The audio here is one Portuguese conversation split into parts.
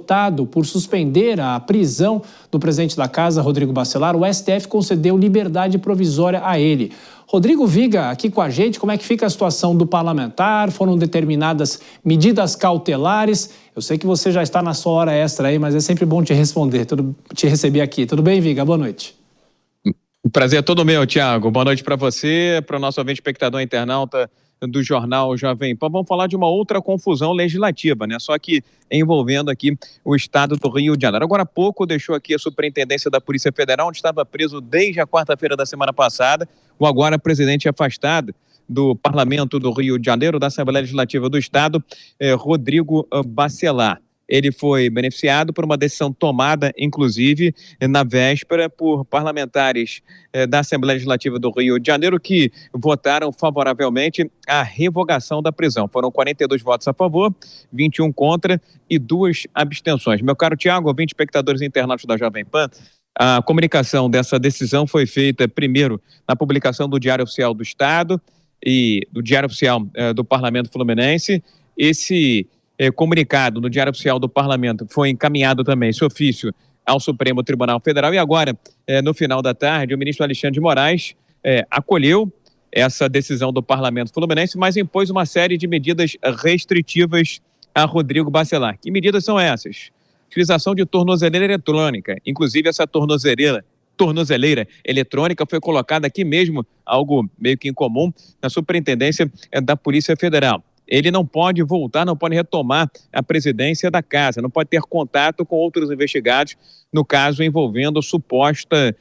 votado por suspender a prisão do presidente da Casa, Rodrigo Bacelar, o STF concedeu liberdade provisória a ele. Rodrigo Viga, aqui com a gente, como é que fica a situação do parlamentar? Foram determinadas medidas cautelares? Eu sei que você já está na sua hora extra aí, mas é sempre bom te receber aqui. Tudo bem, Viga? Boa noite. O prazer é todo meu, Tiago. Boa noite para você, para o nosso ouvinte espectador internauta do Jornal Jovem Pan. Vamos falar de uma outra confusão legislativa, né? Só que envolvendo aqui o estado do Rio de Janeiro. Agora há pouco deixou aqui a Superintendência da Polícia Federal, onde estava preso desde a quarta-feira da semana passada, o agora presidente afastado do Parlamento do Rio de Janeiro, da Assembleia Legislativa do Estado, Rodrigo Bacelar. Ele foi beneficiado por uma decisão tomada, inclusive, na véspera, por parlamentares da Assembleia Legislativa do Rio de Janeiro, que votaram favoravelmente à revogação da prisão. Foram 42 votos a favor, 21 contra e 2 abstenções. Meu caro Tiago, ouvintes, espectadores internautas da Jovem Pan, a comunicação dessa decisão foi feita, primeiro, na publicação do Diário Oficial do Estado e do Diário Oficial do Parlamento Fluminense. Esse comunicado no Diário Oficial do Parlamento foi encaminhado também, esse ofício, ao Supremo Tribunal Federal. E agora, no final da tarde, o ministro Alexandre de Moraes acolheu essa decisão do Parlamento Fluminense, mas impôs uma série de medidas restritivas a Rodrigo Bacelar. Que medidas são essas? Utilização de tornozeleira eletrônica. Inclusive, essa tornozeleira eletrônica foi colocada aqui mesmo, algo meio que incomum, na Superintendência da Polícia Federal. Ele não pode voltar, não pode retomar a presidência da casa, não pode ter contato com outros investigados, no caso envolvendo suposta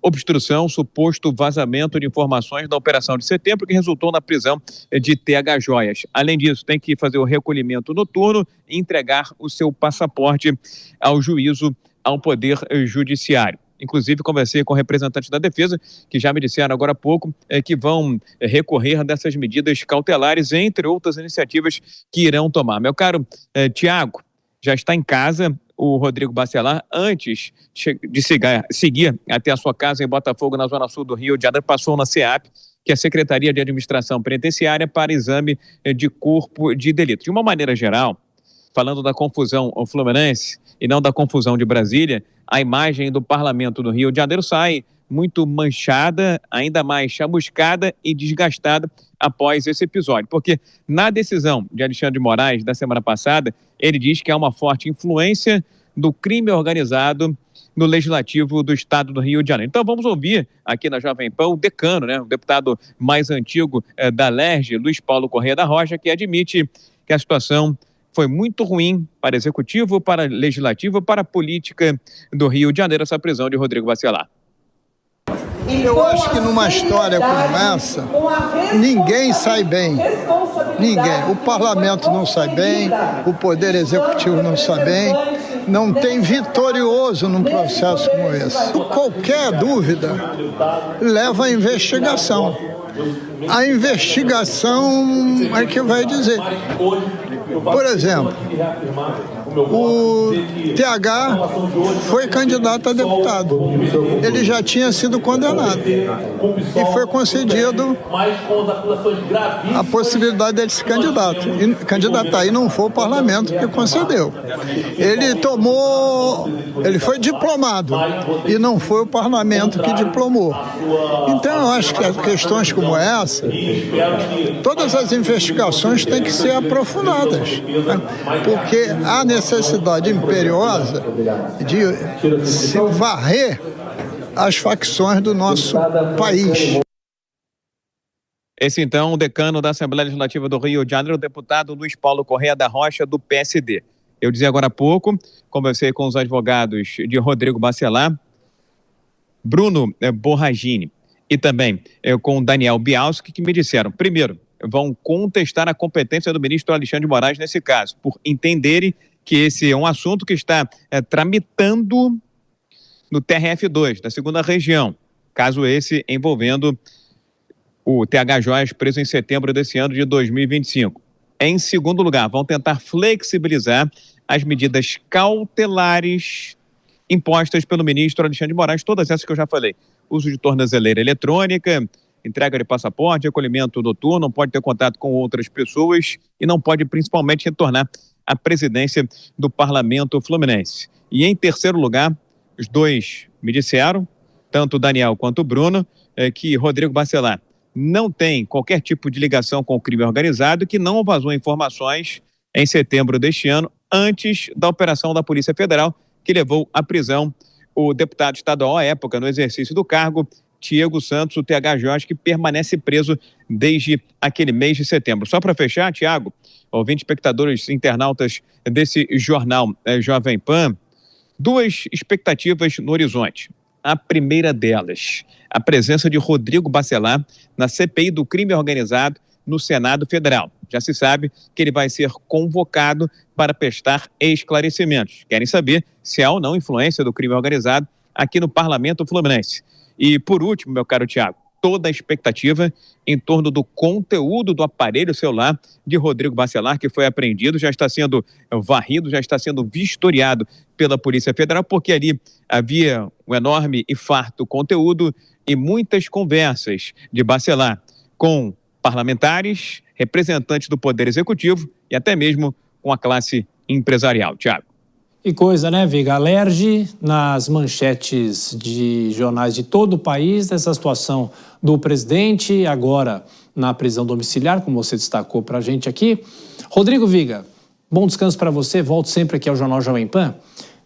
obstrução, suposto vazamento de informações da Operação de Setembro, que resultou na prisão de TH Joias. Além disso, tem que fazer o recolhimento noturno e entregar o seu passaporte ao juízo, ao Poder Judiciário. Inclusive, conversei com representantes da defesa, que já me disseram agora há pouco que vão recorrer dessas medidas cautelares, entre outras iniciativas que irão tomar. Meu caro Tiago, já está em casa o Rodrigo Bacelar. Antes de seguir até a sua casa em Botafogo, na zona sul do Rio de Janeiro, passou na SEAP, que é a Secretaria de Administração Penitenciária, para exame de corpo de delito. De uma maneira geral, falando da confusão fluminense e não da confusão de Brasília, a imagem do Parlamento do Rio de Janeiro sai muito manchada, ainda mais chamuscada e desgastada após esse episódio. Porque na decisão de Alexandre de Moraes da semana passada, ele diz que há uma forte influência do crime organizado no Legislativo do Estado do Rio de Janeiro. Então vamos ouvir aqui na Jovem Pan o decano, o deputado mais antigo da LERJ, Luiz Paulo Corrêa da Rocha, que admite que a situação foi muito ruim para o Executivo, para o Legislativo, para a política do Rio de Janeiro, essa prisão de Rodrigo Bacelar. Eu acho que numa história como essa, ninguém sai bem. Ninguém. O parlamento não sai bem, o Poder Executivo não sai bem. Não tem vitorioso num processo como esse. Qualquer dúvida leva à investigação. A investigação é que vai dizer. Por exemplo, o TH foi candidato a deputado. Ele já tinha sido condenado. E foi concedido a possibilidade dele se candidatar. E não foi o parlamento que concedeu. Ele foi diplomado. E não foi o parlamento que diplomou. Então, eu acho que questões como essa, todas as investigações têm que ser aprofundadas. Porque há necessidade imperiosa de se varrer as facções do nosso país. Esse, então, o decano da Assembleia Legislativa do Rio de Janeiro, o deputado Luiz Paulo Corrêa da Rocha, do PSD. Eu dizia agora há pouco, conversei com os advogados de Rodrigo Bacelar, Bruno Borragini, e também com Daniel Bialski, que me disseram, primeiro, vão contestar a competência do ministro Alexandre de Moraes nesse caso, por entenderem que esse é um assunto que está tramitando no TRF2, da segunda região, caso esse envolvendo o TH Joias, preso em setembro desse ano de 2025. Em segundo lugar, vão tentar flexibilizar as medidas cautelares impostas pelo ministro Alexandre de Moraes, todas essas que eu já falei. Uso de tornozeleira eletrônica, entrega de passaporte, recolhimento noturno, não pode ter contato com outras pessoas e não pode principalmente retornar à presidência do Parlamento Fluminense. E em terceiro lugar, os dois me disseram, tanto o Daniel quanto o Bruno, que Rodrigo Bacelar não tem qualquer tipo de ligação com o crime organizado e que não vazou informações em setembro deste ano, antes da operação da Polícia Federal, que levou à prisão o deputado estadual à época, no exercício do cargo, Tiago Santos, o TH Jorge, que permanece preso desde aquele mês de setembro. Só para fechar, Tiago, ouvintes, espectadores, internautas desse jornal Jovem Pan, duas expectativas no horizonte. A primeira delas, a presença de Rodrigo Bacelar na CPI do crime organizado no Senado Federal. Já se sabe que ele vai ser convocado para prestar esclarecimentos. Querem saber se há ou não influência do crime organizado aqui no Parlamento Fluminense. E, por último, meu caro Tiago, toda a expectativa em torno do conteúdo do aparelho celular de Rodrigo Bacelar, que foi apreendido, já está sendo varrido, já está sendo vistoriado pela Polícia Federal, porque ali havia um enorme e farto conteúdo e muitas conversas de Bacelar com parlamentares, representantes do Poder Executivo e até mesmo com a classe empresarial. Tiago. Que coisa, né, Viga? Alerge nas manchetes de jornais de todo o país dessa situação do presidente, agora na prisão domiciliar, como você destacou para a gente aqui. Rodrigo Viga, bom descanso para você, volto sempre aqui ao Jornal Jovem Pan.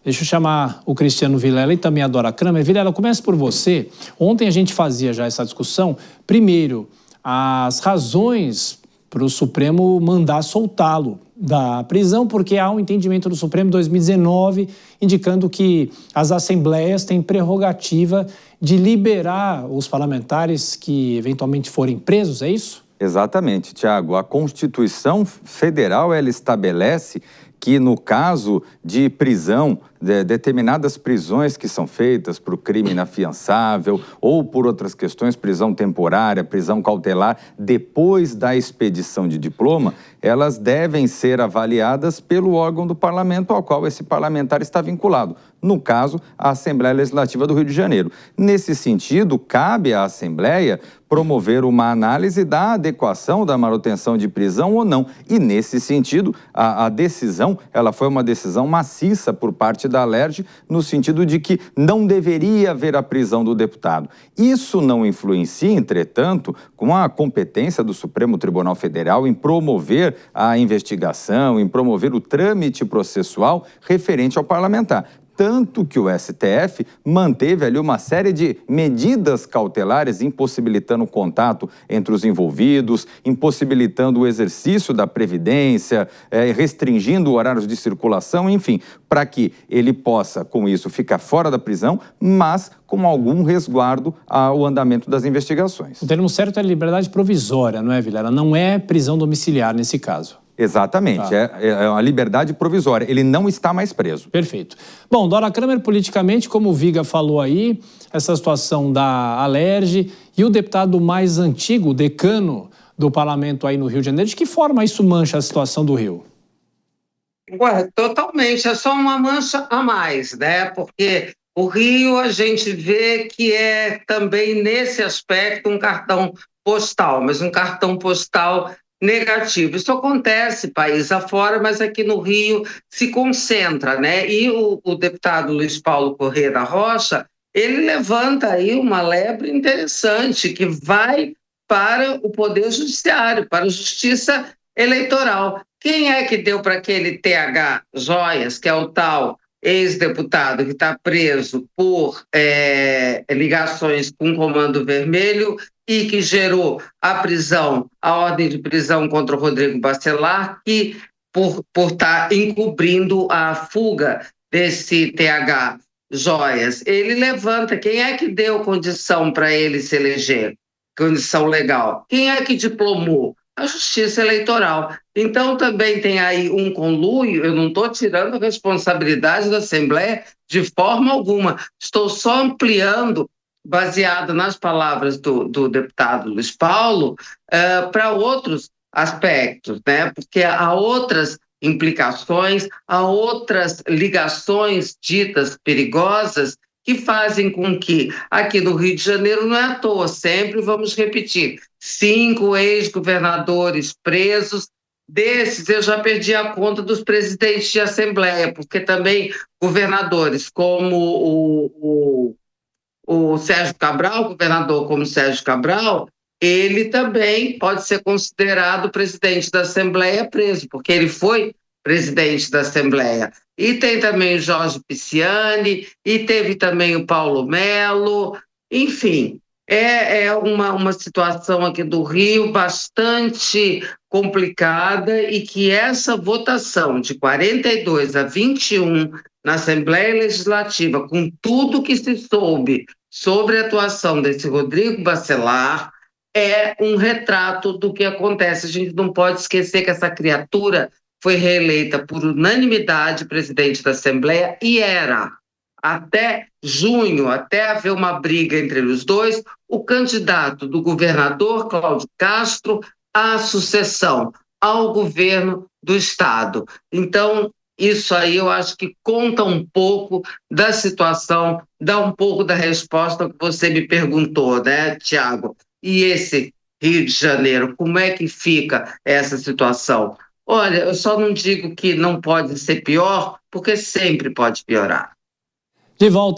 Deixa eu chamar o Cristiano Vilela e também a Dora Kramer. Vilela, começa por você. Ontem a gente fazia já essa discussão. Primeiro, as razões para o Supremo mandar soltá-lo da prisão, porque há um entendimento do Supremo 2019 indicando que as assembleias têm prerrogativa de liberar os parlamentares que eventualmente forem presos, é isso? Exatamente, Tiago. A Constituição Federal, ela estabelece que no caso de prisão, determinadas prisões que são feitas por crime inafiançável ou por outras questões, prisão temporária, prisão cautelar, depois da expedição de diploma, elas devem ser avaliadas pelo órgão do parlamento ao qual esse parlamentar está vinculado. No caso, a Assembleia Legislativa do Rio de Janeiro. Nesse sentido, cabe à Assembleia promover uma análise da adequação da manutenção de prisão ou não. E nesse sentido, a decisão, ela foi uma decisão maciça por parte da Alerj, no sentido de que não deveria haver a prisão do deputado. Isso não influencia, entretanto, com a competência do Supremo Tribunal Federal em promover a investigação, em promover o trâmite processual referente ao parlamentar. Tanto que o STF manteve ali uma série de medidas cautelares, impossibilitando o contato entre os envolvidos, impossibilitando o exercício da previdência, restringindo horários de circulação, enfim, para que ele possa, com isso, ficar fora da prisão, mas com algum resguardo ao andamento das investigações. O termo certo é liberdade provisória, não é, Vilela? Não é prisão domiciliar nesse caso. Exatamente, é uma liberdade provisória, ele não está mais preso. Perfeito. Bom, Dora Kramer, politicamente, como o Viga falou aí, essa situação da Alerj e o deputado mais antigo, o decano do parlamento aí no Rio de Janeiro, de que forma isso mancha a situação do Rio? Ué, totalmente, é só uma mancha a mais, né? Porque o Rio a gente vê que é também nesse aspecto um cartão postal, mas um cartão postal negativo. Isso acontece país afora, mas aqui no Rio se concentra, né? E o deputado Luiz Paulo Corrêa da Rocha, ele levanta aí uma lebre interessante que vai para o Poder Judiciário, para a Justiça Eleitoral. Quem é que deu para aquele TH Joias, que é o tal ex-deputado que está preso por ligações com o Comando Vermelho e que gerou a prisão, a ordem de prisão contra o Rodrigo Bacelar, que por estar encobrindo a fuga desse TH Joias. Ele levanta, quem é que deu condição para ele se eleger? Condição legal. Quem é que diplomou? A Justiça Eleitoral. Então também tem aí um conluio, eu não estou tirando a responsabilidade da Assembleia de forma alguma, estou só ampliando, baseado nas palavras do deputado Luiz Paulo, para outros aspectos, né? Porque há outras implicações, há outras ligações ditas perigosas que fazem com que aqui no Rio de Janeiro não é à toa, sempre vamos repetir, 5 ex-governadores presos desses eu já perdi a conta dos presidentes de assembleia, porque também governadores como o Sérgio Cabral, governador como Sérgio Cabral, ele também pode ser considerado presidente da Assembleia preso, porque ele foi presidente da Assembleia. E tem também o Jorge Pisciani, e teve também o Paulo Melo, enfim, é uma situação aqui do Rio bastante complicada e que essa votação de 42 a 21 na Assembleia Legislativa, com tudo que se soube sobre a atuação desse Rodrigo Bacelar, é um retrato do que acontece. A gente não pode esquecer que essa criatura foi reeleita por unanimidade presidente da Assembleia e era, até junho, até haver uma briga entre os dois, o candidato do governador Cláudio Castro à sucessão ao governo do Estado. Então, isso aí eu acho que conta um pouco da situação, dá um pouco da resposta que você me perguntou, né, Tiago? E esse Rio de Janeiro, como é que fica essa situação? Olha, eu só não digo que não pode ser pior, porque sempre pode piorar. De volta.